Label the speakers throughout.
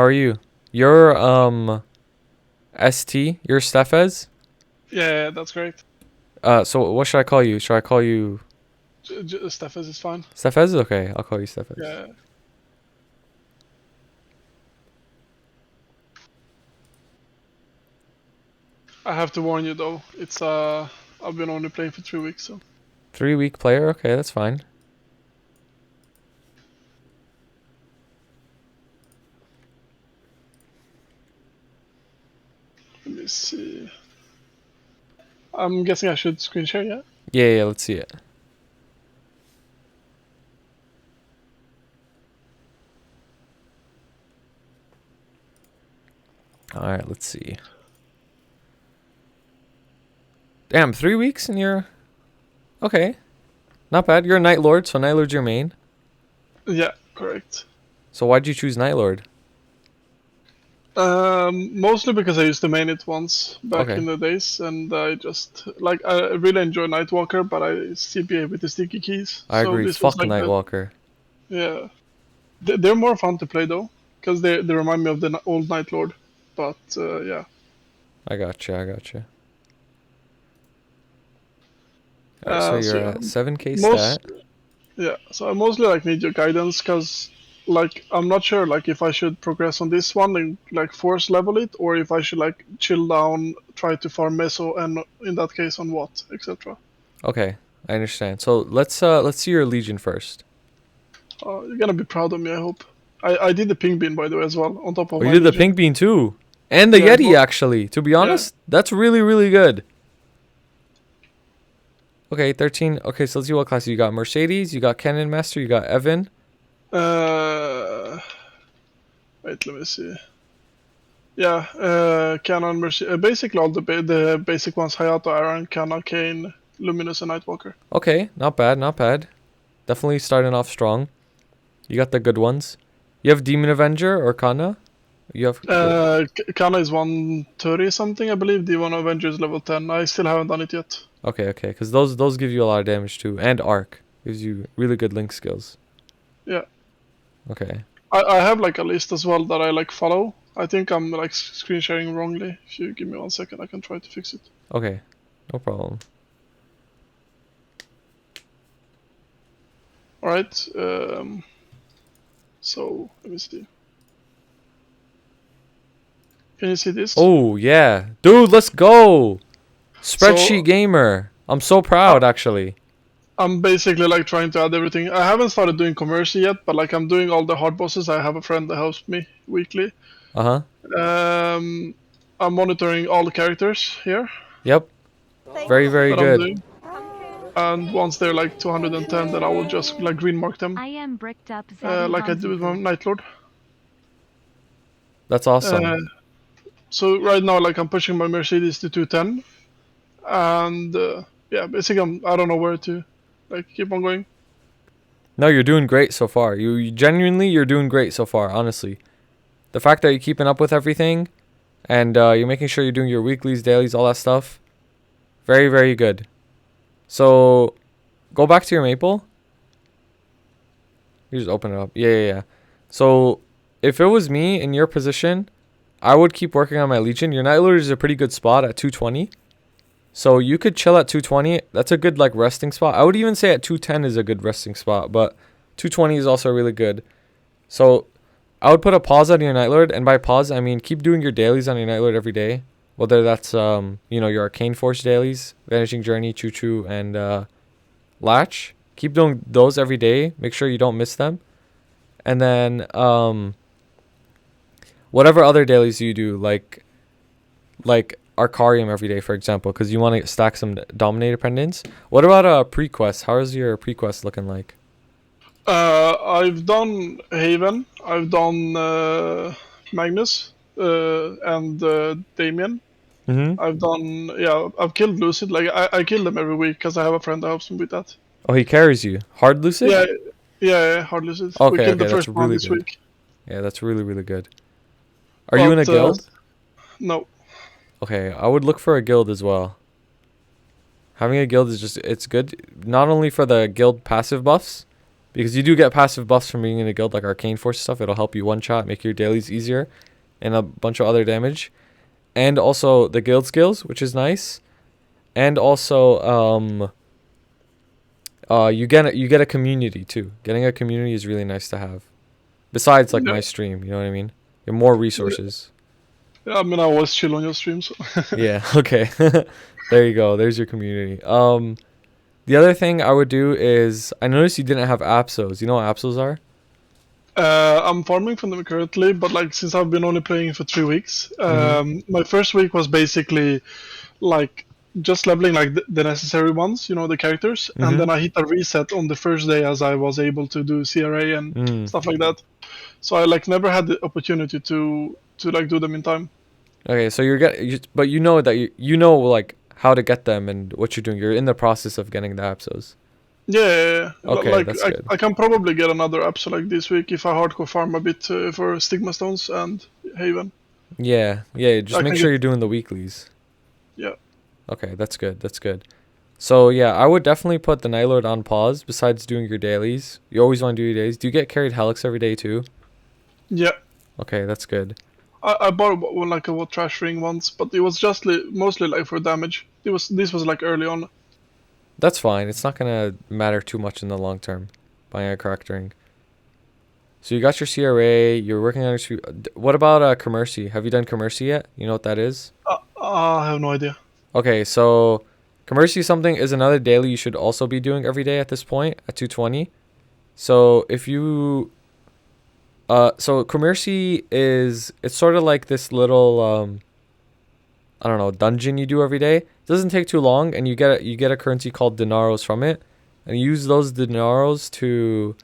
Speaker 1: How are you? You're ST. You're Stefez.
Speaker 2: Yeah, that's correct.
Speaker 1: So what should I call you? Should I call you
Speaker 2: Steffes is fine.
Speaker 1: Stefez? Okay, I'll call you Stefez.
Speaker 2: Yeah. I have to warn you though. It's I've been only playing for 3 weeks, so
Speaker 1: 3 week player. Okay, that's fine.
Speaker 2: let me see. I'm guessing I should screen share, yeah?
Speaker 1: Yeah. Let's see it. All right, let's see. Damn, 3 weeks and you're okay. Not bad. You're a Night Lord, so Night Lord's your main.
Speaker 2: Yeah, correct.
Speaker 1: So why'd you choose Night Lord?
Speaker 2: Mostly because I used to main it once back
Speaker 1: Okay.
Speaker 2: in the days, and I just like I really enjoy Nightwalker, but I CPA with the sticky keys.
Speaker 1: I
Speaker 2: So
Speaker 1: agree.
Speaker 2: this was
Speaker 1: Fuck
Speaker 2: like the
Speaker 1: Nightwalker.
Speaker 2: yeah. They're more fun to play though, because they remind me of the old Night Lord. But yeah.
Speaker 1: I gotcha. Alright, so
Speaker 2: So
Speaker 1: you're
Speaker 2: yeah,
Speaker 1: at 7k
Speaker 2: most
Speaker 1: stat.
Speaker 2: yeah. So I mostly like need your guidance, because like I'm not sure like if I should progress on this one and like force level it, or if I should like chill down, try to farm meso, and in that case on what, etc.
Speaker 1: Okay, I understand. So let's see your Legion first.
Speaker 2: You're gonna be proud of me, I hope. I did the ping bean by the way as well on top of
Speaker 1: Oh, you
Speaker 2: my
Speaker 1: did the
Speaker 2: legion.
Speaker 1: pink bean too. And the
Speaker 2: Yeah,
Speaker 1: Yeti
Speaker 2: but
Speaker 1: actually. To be
Speaker 2: yeah.
Speaker 1: honest, that's really good. Okay, 13. Okay, so let's see what classes you got. Mercedes, you got Cannon Master, you got Evan.
Speaker 2: Uh, wait, let me see. Yeah, Canon, basically all the basic ones: Hayato, Aaron, Kana, Kane, Luminous, and Nightwalker.
Speaker 1: Okay, not bad. Definitely starting off strong. You got the good ones. You have Demon Avenger or Kana? You have
Speaker 2: Kana is 130 something, I believe. D1 Avengers level 10. I still haven't done it yet.
Speaker 1: okay, because those give you a lot of damage too. And Arc gives you really good link skills.
Speaker 2: Yeah,
Speaker 1: Okay.
Speaker 2: I have like a list as well that I like follow. I think I'm like screen sharing wrongly. If you give me 1 second, I can try to fix it.
Speaker 1: Okay. No problem.
Speaker 2: All right. So let me see. Can you see this?
Speaker 1: Oh, yeah. Dude, let's go. Spreadsheet
Speaker 2: So
Speaker 1: gamer. I'm so proud actually.
Speaker 2: I'm basically like trying to add everything. I haven't started doing commercial yet, but like I'm doing all the hard bosses. I have a friend that helps me weekly.
Speaker 1: Uh-huh.
Speaker 2: Um, I'm monitoring all the characters here
Speaker 1: Yep. Very
Speaker 2: that I'm
Speaker 1: good.
Speaker 2: doing, and once they're like 210, then I will just like green mark them,
Speaker 3: I am bricked up Zaddy
Speaker 2: like I do with my
Speaker 3: Hanzuku.
Speaker 2: Night Lord.
Speaker 1: That's
Speaker 2: Uh,
Speaker 1: awesome.
Speaker 2: so right now, like I'm pushing my Mercedes to 210, and yeah, basically I don't know where to like keep on going.
Speaker 1: No, you're doing great so far. You genuinely, you're doing great so far, honestly. The fact that you're keeping up with everything and you're making sure you're doing your weeklies, dailies, all that stuff. Very good. So, go back to your maple. You just open it up. Yeah. So, if it was me in your position, I would keep working on my Legion. Your Night Lord is a pretty good spot at 220. So, you could chill at 220. That's a good, like, resting spot. I would even say at 210 is a good resting spot, but 220 is also really good. So, I would put a pause on your Night Lord, and by pause, I mean keep doing your dailies on your Night Lord every day. Whether that's, your Arcane Force dailies, Vanishing Journey, Choo Choo, and Latch. Keep doing those every day. Make sure you don't miss them. And then whatever other dailies you do, like Arcarium every day, for example, because you want to stack some Dominator pendants. What about pre-quest? How is your pre-quest looking like?
Speaker 2: I've done Haven. I've done Magnus and Damien.
Speaker 1: Mm-hmm.
Speaker 2: I've done yeah. I've killed Lucid. Like I kill them every week because I have a friend that helps me with that.
Speaker 1: Oh, he carries you. Hard Lucid?
Speaker 2: Yeah, yeah. Hard Lucid. We
Speaker 1: Okay,
Speaker 2: killed the
Speaker 1: that's
Speaker 2: first one
Speaker 1: really
Speaker 2: this
Speaker 1: good.
Speaker 2: week.
Speaker 1: Yeah, that's really good. Are you in a
Speaker 2: But
Speaker 1: guild?
Speaker 2: no.
Speaker 1: Okay, I would look for a guild as well. Having a guild is it's good, not only for the guild passive buffs, because you do get passive buffs from being in a guild like Arcane Force stuff. It'll help you one shot, make your dailies easier, and a bunch of other damage, and also the guild skills, which is nice, and also you get a community too. Getting a community is really nice to have. Besides like
Speaker 2: Yeah.
Speaker 1: my stream, you know what I mean? You have more resources.
Speaker 2: Yeah, I mean, I always chill on your stream, so.
Speaker 1: Yeah, okay. There you go. There's your community. The other thing I would do is I noticed you didn't have Apsos. You know what Apsos are?
Speaker 2: I'm farming for them currently, but like since I've been only playing for 3 weeks,
Speaker 1: Mm-hmm.
Speaker 2: my first week was basically like just leveling like the necessary ones, the characters, and
Speaker 1: Mm-hmm.
Speaker 2: then I hit a reset on the first day as I was able to do CRA and
Speaker 1: Mm.
Speaker 2: stuff like that. So I like never had the opportunity to like do them in time.
Speaker 1: Okay, so but you know that you know like how to get them and what you're doing. You're in the process of getting the Apsos.
Speaker 2: Yeah.
Speaker 1: Okay,
Speaker 2: Like
Speaker 1: that's good.
Speaker 2: I can probably get another app so like this week if I hardcore farm a bit for Stigma Stones and Haven.
Speaker 1: Yeah, yeah. Just
Speaker 2: I
Speaker 1: make
Speaker 2: can
Speaker 1: sure
Speaker 2: get
Speaker 1: you're doing the weeklies.
Speaker 2: yeah.
Speaker 1: Okay, that's good. That's good. So yeah, I would definitely put the Night Lord on pause. Besides doing your dailies, you always want to do your dailies. Do you get carried Helix every day too?
Speaker 2: Yeah.
Speaker 1: Okay, that's good.
Speaker 2: I bought like a trash ring once, but it was just mostly like for damage. This was like early on.
Speaker 1: That's fine. It's not gonna matter too much in the long term. Buying a correct ring. So you got your CRA. You're working on your. What about Commercy? Have you done Commercy yet? You know what that is?
Speaker 2: I have no idea.
Speaker 1: Okay, so Commercy something is another daily you should also be doing every day at this point at 220. So if you so Commercy it's sort of like this little I don't know, dungeon you do every day. It doesn't take too long and you get a currency called dinaros from it and you use those dinaros to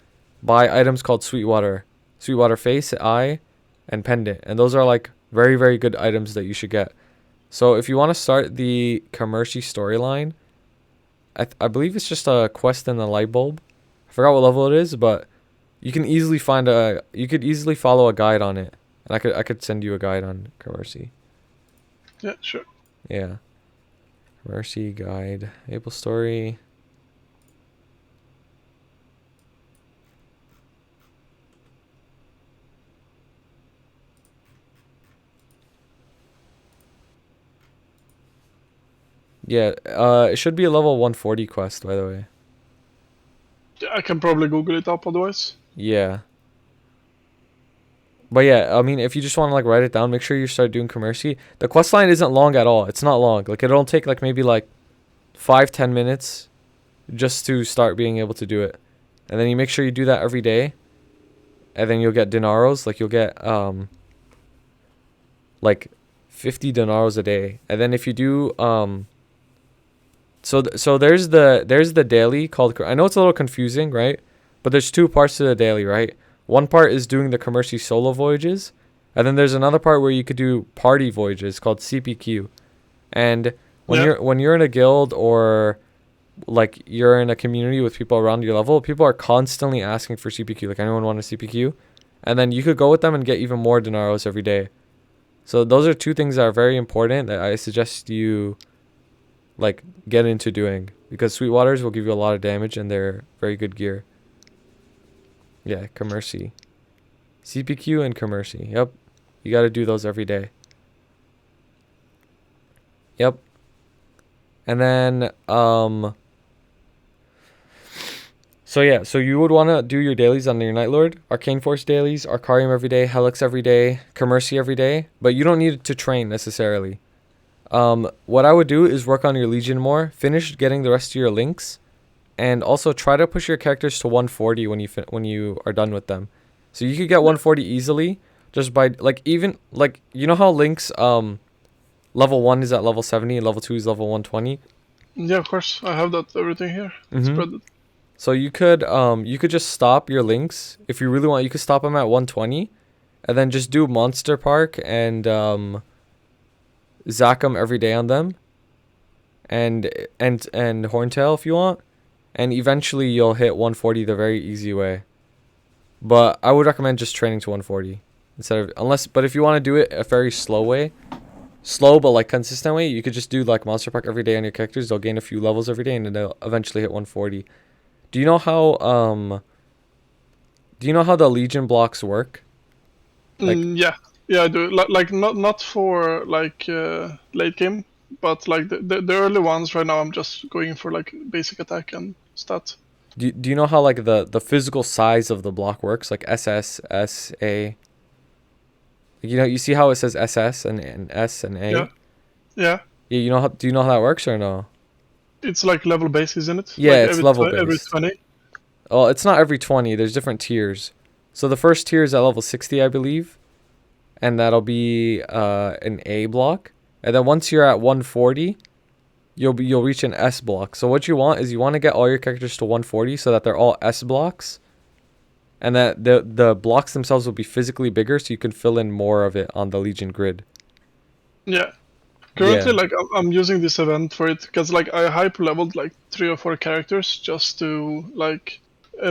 Speaker 1: buy items called Sweetwater face, eye, and pendant. And those are like very very good items that you should get. So if you want to start the Commercy storyline, I believe it's just a quest in the light bulb. I forgot what level it is, but you could easily follow a guide on it. And I could send you a guide on Commercy.
Speaker 2: Yeah, sure.
Speaker 1: Yeah. Commercy guide. Maple story. Yeah, it should be a level 140 quest, by the way.
Speaker 2: Yeah, I can probably Google it up otherwise.
Speaker 1: Yeah. But yeah, I mean, if you just want to like write it down, make sure you start doing Commercy. The quest line isn't long at all. It's not long. Like it'll take like maybe like 5-10 minutes just to start being able to do it. And then you make sure you do that every day. And then you'll get dinaros. Like you'll get like 50 dinaros a day. And then if you do so there's the daily called, I know it's a little confusing, right? But there's two parts to the daily, right? One part is doing the Commercy solo voyages, and then there's another part where you could do party voyages called CPQ. And when you're in a guild or like you're in a community with people around your level, people are constantly asking for CPQ. Like anyone want a CPQ? And then you could go with them and get even more dinaros every day. So those are two things that are very important that I suggest you like get into doing, because Sweetwaters will give you a lot of damage and they're very good gear. Yeah, Commercy. CPQ and Commercy. Yep. You got to do those every day. Yep. And then so yeah, so you would want to do your dailies on your Night Lord, Arcane Force dailies, Arcarium every day, Helix every day, Commercy every day, but you don't need to train necessarily. What I would do is work on your Legion more, finish getting the rest of your links, and also try to push your characters to 140 when you are done with them. So you could get 140 easily just by like even like you know how links level 1 is at level 70 and level 2 is level 120.
Speaker 2: Yeah, of course. I have that everything here.
Speaker 1: Mm-hmm.
Speaker 2: Spread it.
Speaker 1: So you could just stop your links if you really want. You could stop them at 120, and then just do Monster Park and Zack them every day on them, and Horntail if you want, and eventually you'll hit 140 the very easy way. But I would recommend just training to 140 instead of but if you want to do it a very slow way, slow but like consistent way, you could just do like Monster Park every day on your characters. They'll gain a few levels every day, and then they'll eventually hit 140. Do you know how Do you know how the Legion blocks work? Like,
Speaker 2: Yeah, I do. Like not for like late game, but like the early ones right now, I'm just going for like basic attack and stat.
Speaker 1: do you know how like the physical size of the block works? Like SS, S, A. You know, you see how it says SS and S and
Speaker 2: Yeah,
Speaker 1: A?
Speaker 2: yeah.
Speaker 1: Yeah, you know how, do you know how that works or no?
Speaker 2: It's like level base, isn't it?
Speaker 1: Yeah,
Speaker 2: Like
Speaker 1: it's level
Speaker 2: every
Speaker 1: based.
Speaker 2: 20.
Speaker 1: Well, it's not every 20. There's different tiers. So the first tier is at level 60, I believe, and that'll be an A block. And then once you're at 140, you'll reach an S block. So what you want is you want to get all your characters to 140 so that they're all S blocks, and that the blocks themselves will be physically bigger so you can fill in more of it on the Legion grid.
Speaker 2: Yeah. Currently,
Speaker 1: Yeah.
Speaker 2: like I'm using this event for it because like I hyper leveled like 3 or 4 characters just to like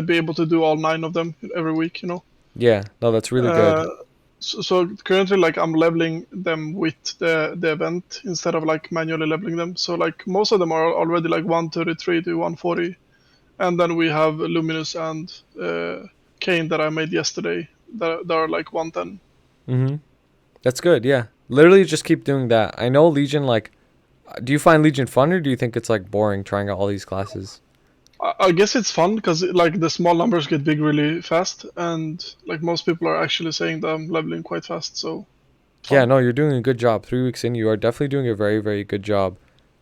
Speaker 2: be able to do all 9 of them every week.
Speaker 1: Yeah. No, that's really good.
Speaker 2: Uh, so currently, like I'm leveling them with the event instead of like manually leveling them. So like most of them are already like 133 to 140, and then we have Luminous and Kane that I made yesterday that are like 110.
Speaker 1: Mhm. That's good. Yeah. Literally just keep doing that. I know Legion, like, do you find Legion fun, or do you think it's like boring trying out all these classes?
Speaker 2: I guess it's fun because like the small numbers get big really fast, and like most people are actually saying that I'm leveling quite fast. So
Speaker 1: Yeah,
Speaker 2: fun.
Speaker 1: no, you're doing a good job. 3 weeks in, you are definitely doing a very, very good job.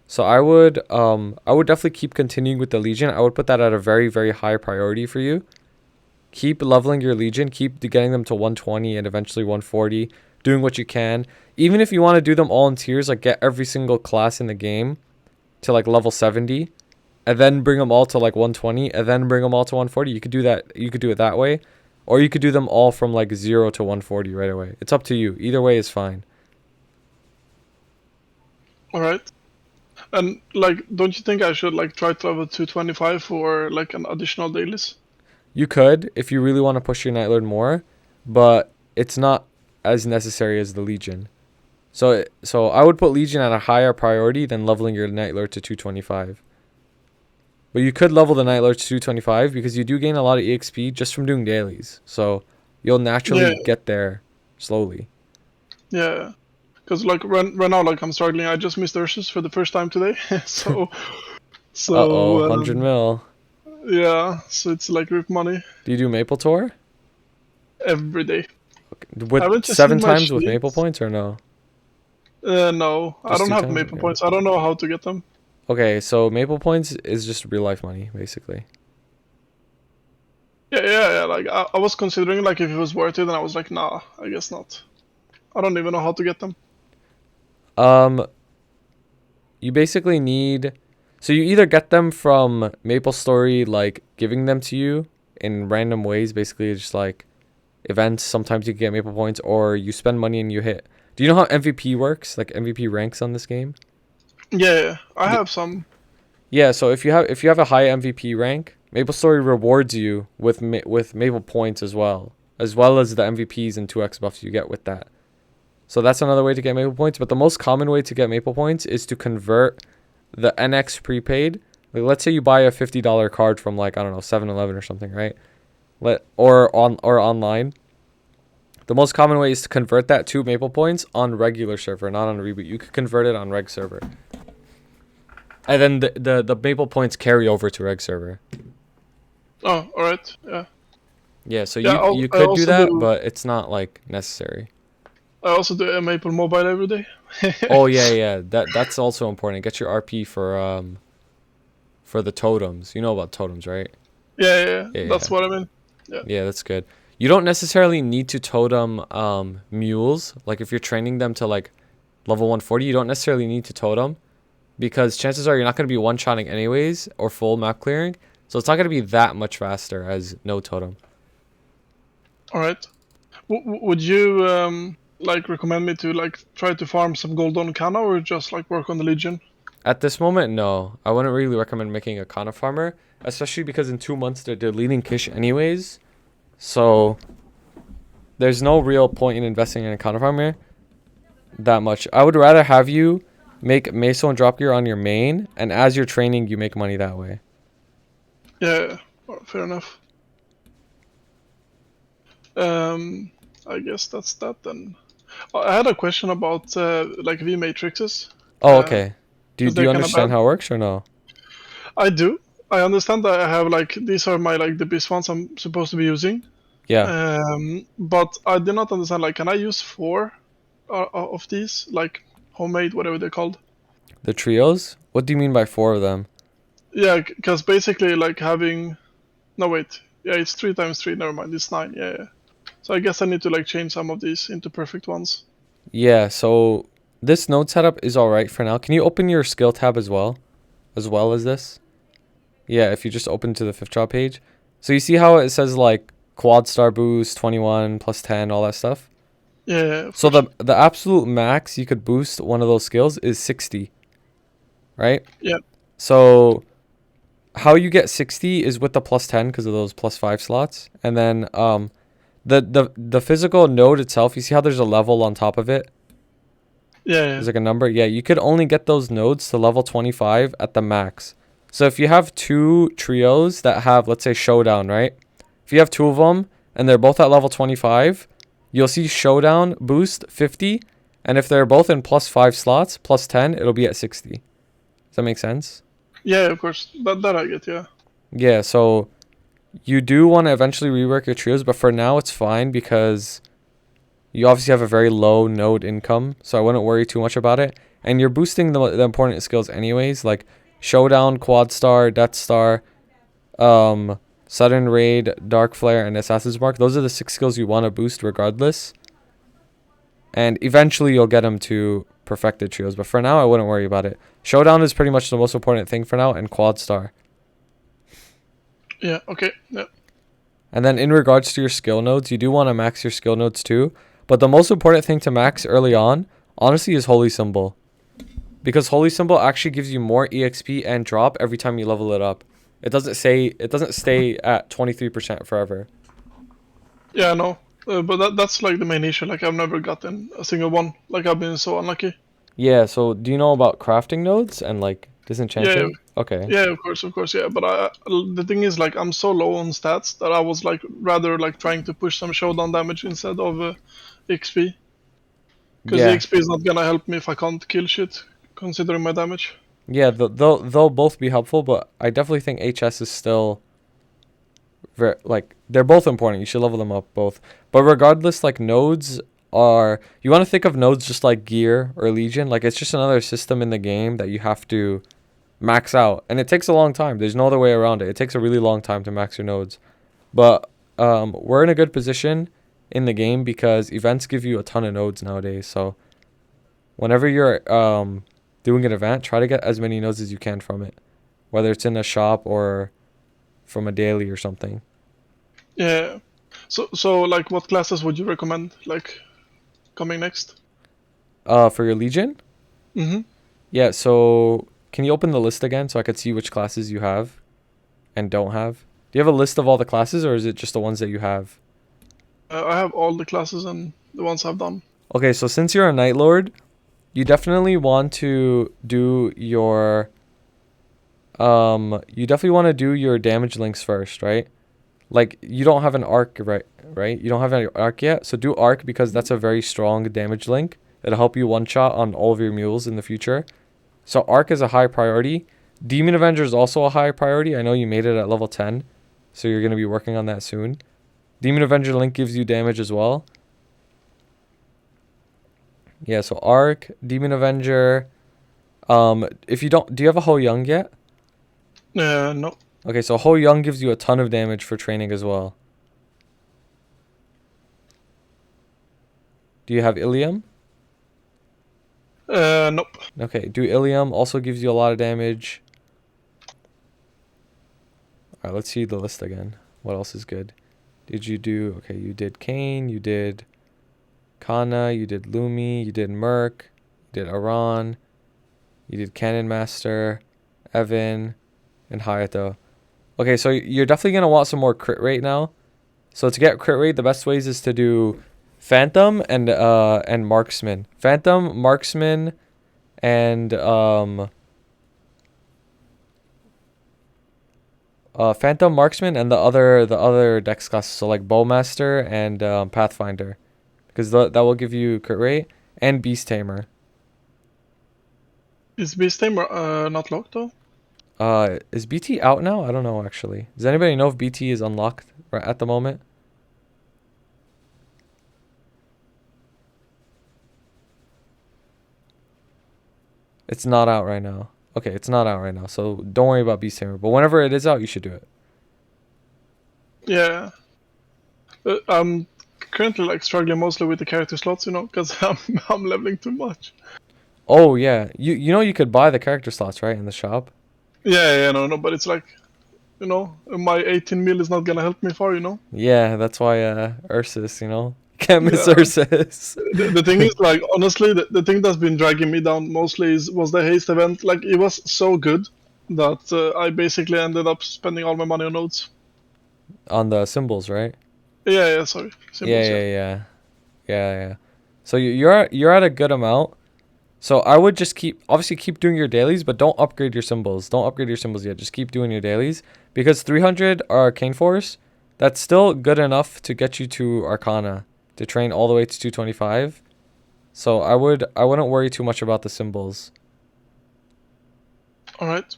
Speaker 1: So I would definitely keep continuing with the Legion. I would put that at a very, very high priority for you. Keep leveling your Legion, keep getting them to 120 and eventually 140, doing what you can. Even if you want to do them all in tiers, like get every single class in the game to like level 70, and then bring them all to like 120, and then bring them all to 140. You could do that. You could do it that way, or you could do them all from like 0 to 140 right away. It's up to you. Either way is fine.
Speaker 2: All right. And like, don't you think I should like try to level 225 for like an additional dailies?
Speaker 1: You could if you really want to push your Night Lord more, but it's not as necessary as the Legion. So I would put Legion at a higher priority than leveling your Night Lord to 225. But you could level the Night Lord to 225 because you do gain a lot of EXP just from doing dailies. So you'll naturally
Speaker 2: Yeah,
Speaker 1: get there slowly.
Speaker 2: yeah. Because like right now, like I'm struggling. I just missed Ursus for the first time today. so
Speaker 1: Uh-oh,
Speaker 2: so
Speaker 1: 100 mil.
Speaker 2: yeah. So it's like rip money
Speaker 1: Do you do Maple Tour?
Speaker 2: every day.
Speaker 1: With
Speaker 2: Haven't you seen
Speaker 1: 7
Speaker 2: my
Speaker 1: times with Maple
Speaker 2: sheets?
Speaker 1: points or no?
Speaker 2: No, I
Speaker 1: Just
Speaker 2: don't
Speaker 1: 2
Speaker 2: have
Speaker 1: times?
Speaker 2: maple
Speaker 1: Okay.
Speaker 2: points. I don't know how to get them.
Speaker 1: Okay, so Maple points is just real life money, basically.
Speaker 2: Yeah. Like I was considering like if it was worth it, and I was like, nah, I guess not. I don't even know how to get them.
Speaker 1: Um, you basically need, so you either get them from MapleStory, like giving them to you in random ways, basically just like events. Sometimes you can get Maple points, or you spend money and you hit. Do you know how MVP works? Like MVP ranks on this game?
Speaker 2: Yeah, I
Speaker 1: D-
Speaker 2: have some.
Speaker 1: Yeah, so if you have a high MVP rank, MapleStory rewards you with with Maple points as well as the MVPs and 2x buffs you get with that. So that's another way to get Maple points. But the most common way to get Maple points is to convert the NX prepaid. Like let's say you buy a $50 card from like I don't know 7-Eleven or something, right? Or online. The most common way is to convert that to Maple points on regular server, not on reboot. You could convert it on reg server, and then the Maple points carry over to reg server.
Speaker 2: Oh, all right. Yeah,
Speaker 1: Yeah, so
Speaker 2: yeah.
Speaker 1: you
Speaker 2: I
Speaker 1: could do
Speaker 2: also
Speaker 1: that,
Speaker 2: do.
Speaker 1: but it's not like necessary.
Speaker 2: I also do a Maple Mobile every day.
Speaker 1: Oh yeah. That's also important. Get your RP for the totems. You know about totems, right?
Speaker 2: Yeah.
Speaker 1: Yeah,
Speaker 2: That's
Speaker 1: yeah.
Speaker 2: what I mean. Yeah.
Speaker 1: Yeah, that's good. You don't necessarily need to totem mules. Like if you're training them to like level 140, you don't necessarily need to totem because chances are you're not going to be one-shotting anyways or full map clearing. So it's not going to be that much faster as no totem.
Speaker 2: All right. Would you like recommend me to like try to farm some gold on Kana or just like work on the Legion?
Speaker 1: At this moment, no. I wouldn't really recommend making a Kana farmer, especially because in 2 months they're deleting Kish anyways. So there's no real point in investing in a Kana farmer that much. I would rather have you make Meso and drop gear on your main, and as you're training, you make money that way.
Speaker 2: Yeah. Fair enough. Um, I guess that's that then. I had a question about like V matrices,
Speaker 1: Oh, okay.
Speaker 2: because
Speaker 1: Do
Speaker 2: they're
Speaker 1: you
Speaker 2: kind of
Speaker 1: understand
Speaker 2: bad.
Speaker 1: how it works or no?
Speaker 2: I do. I understand that I have like these are my like the best ones I'm supposed to be using.
Speaker 1: Yeah.
Speaker 2: But I do not understand. Like, can I use four of these, like homemade, whatever they're called?
Speaker 1: The trios? What do you mean by four of them?
Speaker 2: Yeah, because basically like having. No wait. Yeah, it's 3 times 3. Never mind. It's 9. Yeah, yeah. So I guess I need to like change some of these into perfect ones.
Speaker 1: Yeah, so this node setup is all right for now. Can you open your skill tab as well? As well as this? Yeah, if you just open to the fifth drop page. So you see how it says like quad star boost, 21 plus 10, all that stuff?
Speaker 2: Yeah, yeah, of
Speaker 1: So
Speaker 2: course.
Speaker 1: the absolute max you could boost one of those skills is 60, right?
Speaker 2: Yeah,
Speaker 1: So how you get 60 is with the plus 10 because of those plus 5 slots. And then the physical node itself, you see how there's a level on top of it?
Speaker 2: yeah, yeah,
Speaker 1: There's like a number. Yeah, you could only get those nodes to level 25 at the max. So if you have two trios that have, let's say, Showdown, right? If you have two of them and they're both at level 25, you'll see Showdown boost 50. And if they're both in plus 5 slots, plus 10, it'll be at 60. Does that make sense?
Speaker 2: yeah. Of course. That I get. Yeah.
Speaker 1: Yeah, so you do want to eventually rework your trios, but for now it's fine because you obviously have a very low node income, so I wouldn't worry too much about it. And you're boosting the important skills anyways, like Showdown, Quad Star, Death Star, Sudden Raid, Dark Flare, and Assassin's Mark. Those are the 6 skills you want to boost regardless. And eventually you'll get them to perfected trios, but for now I wouldn't worry about it. Showdown is pretty much the most important thing for now, and Quad Star.
Speaker 2: Yeah. Okay. Yeah.
Speaker 1: And then in regards to your skill nodes, you do want to max your skill nodes too. But the most important thing to max early on, honestly, is Holy Symbol. Because Holy Symbol actually gives you more EXP and drop every time you level it up. It doesn't stay at 23% forever.
Speaker 2: Yeah. No. But that's like the main issue. Like I've never gotten a single one. Like I've been so unlucky.
Speaker 1: Yeah, so do you know about crafting nodes and like
Speaker 2: Yeah.
Speaker 1: disenchanting? Okay.
Speaker 2: Yeah. Of course. Yeah. But the thing is, like, I'm so low on stats that I was like rather like trying to push some showdown damage instead of XP. Because the
Speaker 1: Yeah.
Speaker 2: XP is not gonna help me if I can't kill shit, considering my damage.
Speaker 1: Yeah, they'll both be helpful, but I definitely think HS is still very, like, they're both important. You should level them up both. But regardless, like, nodes are, you want to think of nodes just like gear or legion. Like, it's just another system in the game that you have to max out, and it takes a long time. There's no other way around it. It takes a really long time to max your nodes. But we're in a good position in the game because events give you a ton of nodes nowadays. So whenever you're doing an event, try to get as many nodes as you can from it, whether it's in a shop or from a daily or something.
Speaker 2: Yeah. So like, what classes would you recommend? Like coming next?
Speaker 1: For your legion,
Speaker 2: Mm-hmm.
Speaker 1: yeah. So can you open the list again so I could see which classes you have and don't have? Do you have a list of all the classes, or is it just the ones that you have?
Speaker 2: I have all the classes and the ones I've done.
Speaker 1: Okay, so since you're a Night Lord, you definitely want to do your damage links first, right? Like, you don't have an arc, right? You don't have an arc yet, so do arc because that's a very strong damage link. It'll help you one shot on all of your mules in the future. So arc is a high priority. Demon Avenger is also a high priority. I know you made it at level 10, so you're going to be working on that soon. Demon Avenger link gives you damage as well. Yeah, so arc, Demon Avenger. If you don't, do you have a Ho Young yet?
Speaker 2: No.
Speaker 1: Okay, so Ho Young gives you a ton of damage for training as well. Do you have Ilium?
Speaker 2: Nope.
Speaker 1: Okay, do Ilium also gives you a lot of damage. Alright, let's see the list again. What else is good? Did you do, okay, you did Kane, you did Kana, you did Lumi, you did Merc, you did Aran, you did Cannon Master, Evan, and Hayato. Okay, so you're definitely going to want some more crit rate now. So to get crit rate, the best ways is to do Phantom and Marksman. Phantom, Marksman, and Phantom Marksman and the other dex classes, so like Bowmaster and Pathfinder, because that will give you crit rate, and Beast Tamer.
Speaker 2: Is Beast Tamer not locked though?
Speaker 1: Is BT out now? I don't know actually. Does anybody know if BT is unlocked right at the moment? It's not out right now. Okay, it's not out right now, so don't worry about Beast Tamer. But whenever it is out, you should do it.
Speaker 2: Yeah. I'm currently like struggling mostly with the character slots, because I'm leveling too much.
Speaker 1: Oh yeah, you know you could buy the character slots right in the shop.
Speaker 2: Yeah, no, but it's like, my 18 mil is not gonna help me far.
Speaker 1: Yeah, that's why Ursus, can't miss
Speaker 2: Yeah.
Speaker 1: Ursus.
Speaker 2: The thing is, like, honestly, the thing that's been dragging me down mostly was the haste event. Like, it was so good that I basically ended up spending all my money on notes.
Speaker 1: On the symbols, right?
Speaker 2: Yeah, sorry,
Speaker 1: Yeah,
Speaker 2: symbols. Yeah.
Speaker 1: yeah, yeah, yeah. So you're at a good amount. So I would just obviously keep doing your dailies, but don't upgrade your symbols. Don't upgrade your symbols yet. Just keep doing your dailies because 300 Arcane Force, that's still good enough to get you to Arcana to train all the way to 225. So I wouldn't worry too much about the symbols.
Speaker 2: All right.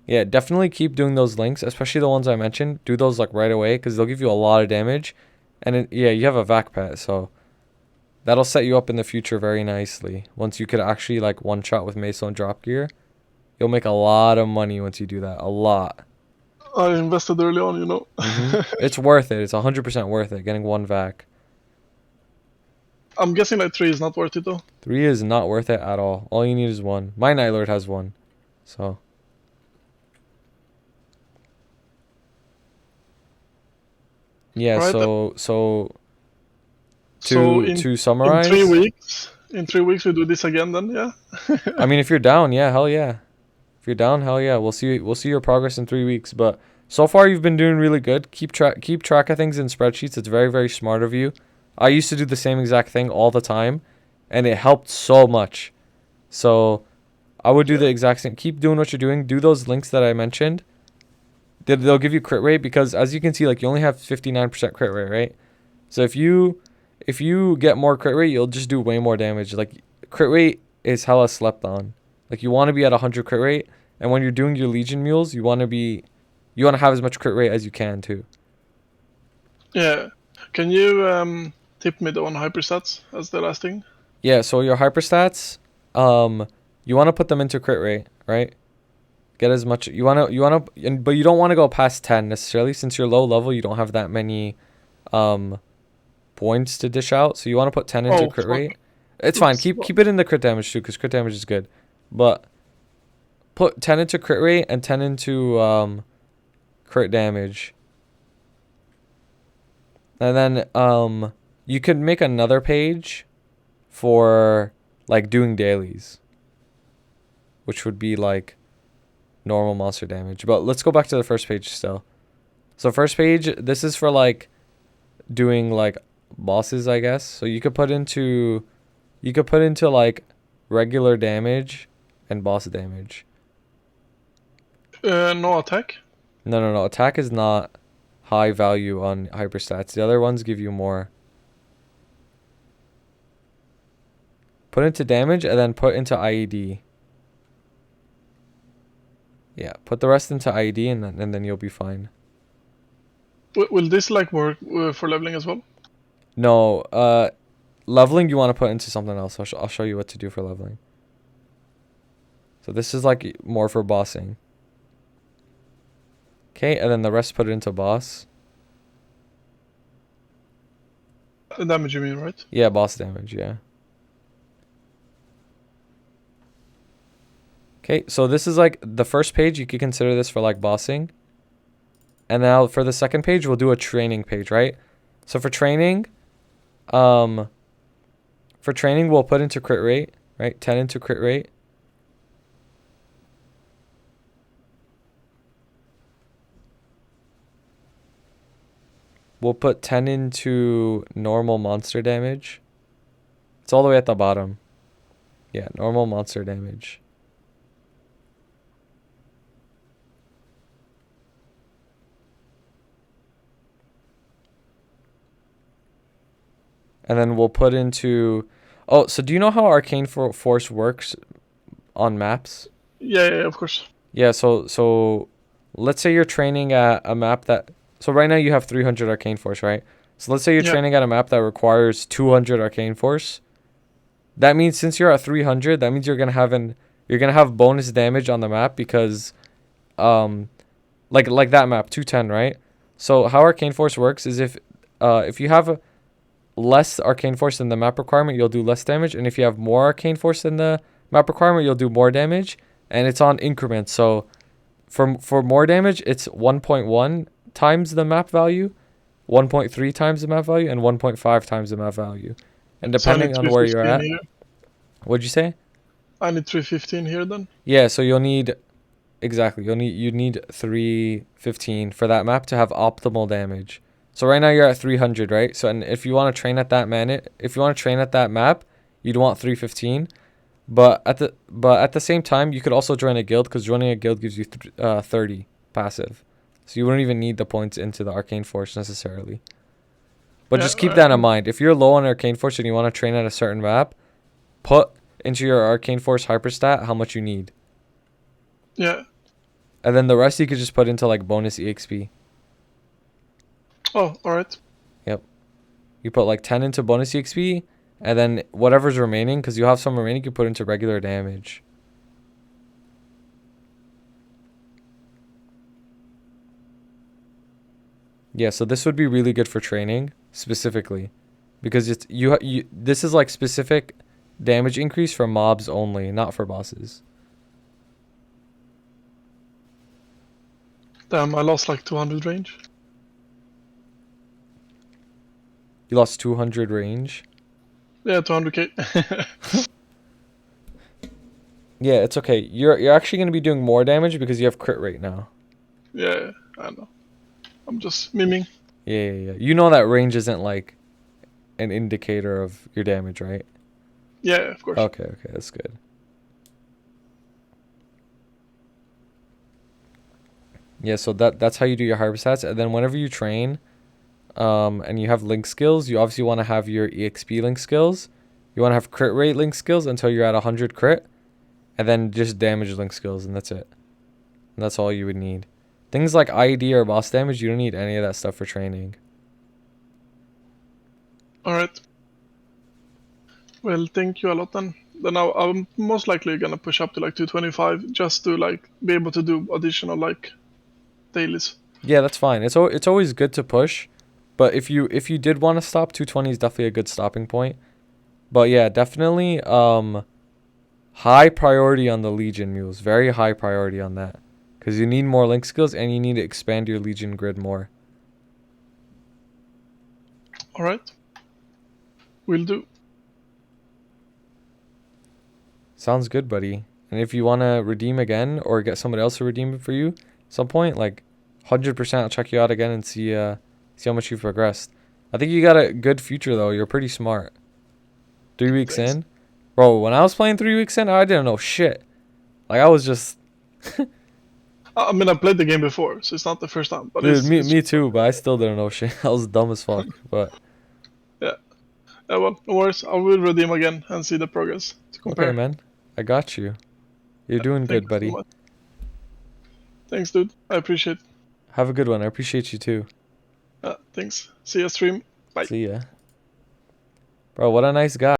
Speaker 1: Yeah, definitely keep doing those links, especially the ones I mentioned. Do those like right away because they'll give you a lot of damage, and yeah, you have a vac pet, so that'll set you up in the future very nicely. Once you could actually like one shot with Meso and drop gear, you'll make a lot of money once you do that. A lot.
Speaker 2: I invested early on.
Speaker 1: It's worth it. It's 100% worth it. Getting one vac.
Speaker 2: I'm guessing like 3 is not worth it though.
Speaker 1: 3 is not worth it at all. All you need is one. My Night Lord has one, so. Yeah.
Speaker 2: All right.
Speaker 1: So
Speaker 2: So
Speaker 1: to
Speaker 2: in 3
Speaker 1: summarize,
Speaker 2: weeks, we do this again then, yeah.
Speaker 1: I mean, if you're down, yeah, hell yeah. If you're down, hell yeah. We'll see your progress in 3 weeks. But so far you've been doing really good. Keep track of things in spreadsheets. It's very, very smart of you. I used to do the same exact thing all the time, and it helped so much. So I would do the
Speaker 2: Yeah.
Speaker 1: exact same. Keep doing what you're doing. Do those links that I mentioned. They'll give you crit rate because as you can see, like you only have 59% crit rate, right? So if you get more crit rate, you'll just do way more damage. Like crit rate is hella slept on. Like you want to be at 100 crit rate, and when you're doing your Legion mules, you want to have as much crit rate as you can too.
Speaker 2: Yeah. Can you tip me on hyperstats as the last thing?
Speaker 1: Yeah, so your hyperstats, you want to put them into crit rate, right? Get as much but you don't want to go past 10 necessarily since you're low level, you don't have that many um points to dish out. So you want to put 10 into
Speaker 2: Oh,
Speaker 1: crit
Speaker 2: fuck.
Speaker 1: rate. It's fine.
Speaker 2: Oops.
Speaker 1: Keep it in the crit damage too cuz crit damage is good. But put 10 into crit rate and 10 into crit damage. And then you could make another page for like doing dailies, which would be like normal monster damage. But let's go back to the first page still. So first page, this is for like doing like bosses, I guess. So you could put into like regular damage and boss damage.
Speaker 2: No attack?
Speaker 1: No. Attack is not high value on hyperstats. The other ones give you more. Put into damage and then put into IED. Yeah, put the rest into IED and then you'll be fine.
Speaker 2: Will this like work for leveling as well?
Speaker 1: No, leveling you want to put into something else. I'll show you what to do for leveling. So this is like more for bossing. Okay, and then the rest put it into boss.
Speaker 2: The damage you mean, right?
Speaker 1: Yeah, boss damage, yeah. Okay, so this is like the first page. You could consider this for like bossing. And now for the second page, we'll do a training page, right? So for training, we'll put into crit rate, right? 10 into crit rate. We'll put 10 into normal monster damage. It's all the way at the bottom. Yeah, normal monster damage. and then we'll put into. Oh, so do you know how Arcane Force works on maps?
Speaker 2: Yeah, of course.
Speaker 1: Yeah, so let's say you're training at a map that. So right now you have 300 Arcane Force, right? So let's say you're
Speaker 2: Yeah.
Speaker 1: training at a map that requires 200 Arcane Force. That means since you're at 300, that means you're gonna have bonus damage on the map because, like that map 210, right? So how Arcane Force works is if you have less Arcane Force than the map requirement, you'll do less damage, and if you have more Arcane Force than the map requirement, you'll do more damage, and it's on increments. So for more damage, it's 1.1 times the map value, 1.3 times the map value, and 1.5 times the map value. And
Speaker 2: So I need
Speaker 1: depending on where you're
Speaker 2: 315
Speaker 1: at,
Speaker 2: here.
Speaker 1: what'd you say?
Speaker 2: I need 315 here then.
Speaker 1: Yeah, so you'll need exactly. You need 315 for that map to have optimal damage. So right now you're at 300, right? So and if you want to train at that if you want to train at that map, you'd want 315. But at the same time, you could also join a guild because joining a guild gives you 30 passive. So you wouldn't even need the points into the Arcane Force necessarily. But
Speaker 2: Yeah,
Speaker 1: just keep that in mind. If you're low on Arcane Force and you want to train at a certain map, put into your Arcane Force hyperstat how much you need.
Speaker 2: yeah.
Speaker 1: And then the rest you could just put into like bonus EXP.
Speaker 2: Oh, all right.
Speaker 1: Yep. You put like 10 into bonus EXP, and then whatever's remaining, because you have some remaining, you put into regular damage. Yeah, so this would be really good for training specifically, because it's you this is like specific damage increase for mobs only, not for bosses.
Speaker 2: Damn, I lost like 200 range.
Speaker 1: You lost 200 range.
Speaker 2: Yeah, 200k.
Speaker 1: Yeah, it's okay. You're actually going to be doing more damage because you have crit rate now.
Speaker 2: Yeah, I know. I'm just miming.
Speaker 1: Yeah. You know that range isn't like an indicator of your damage, right?
Speaker 2: Yeah, of course.
Speaker 1: Okay, that's good. Yeah, so that's how you do your hyper stats, and then whenever you train, and you have link skills, you obviously want to have your EXP link skills. You want to have crit rate link skills until you're at 100 crit, and then just damage link skills, and that's it. And that's all you would need. Things like IED or boss damage, you don't need any of that stuff for training.
Speaker 2: All right. Well, thank you a lot then. Then I'm most likely gonna push up to like 225 just to like be able to do additional like dailies.
Speaker 1: Yeah, that's fine. It's always good to push, but if you did want to stop, 220 is definitely a good stopping point. But yeah, definitely high priority on the Legion mules. Very high priority on that. Because you need more link skills and you need to expand your Legion grid more.
Speaker 2: All right. Will do.
Speaker 1: Sounds good, buddy. And if you want to redeem again or get somebody else to redeem it for you at some point, like 100% I'll check you out again and see how much you've progressed. I think you got a good future though. You're pretty smart. 3 weeks
Speaker 2: Thanks.
Speaker 1: in? Bro, when I was playing 3 weeks in, I didn't know shit. Like I was just
Speaker 2: I mean, I played the game before, so it's not the first time. But
Speaker 1: dude, me
Speaker 2: it's
Speaker 1: me too, but I still didn't know shit. I was dumb as fuck. But
Speaker 2: yeah. Yeah, well, no worries. I will redeem again and see the progress to compare.
Speaker 1: okay, man. I got you. You're doing
Speaker 2: Thank
Speaker 1: good,
Speaker 2: you so
Speaker 1: buddy.
Speaker 2: much. Thanks, dude. I appreciate it.
Speaker 1: Have a good one. I appreciate you too.
Speaker 2: Thanks. See you stream. Bye.
Speaker 1: See ya. Bro, what a nice guy.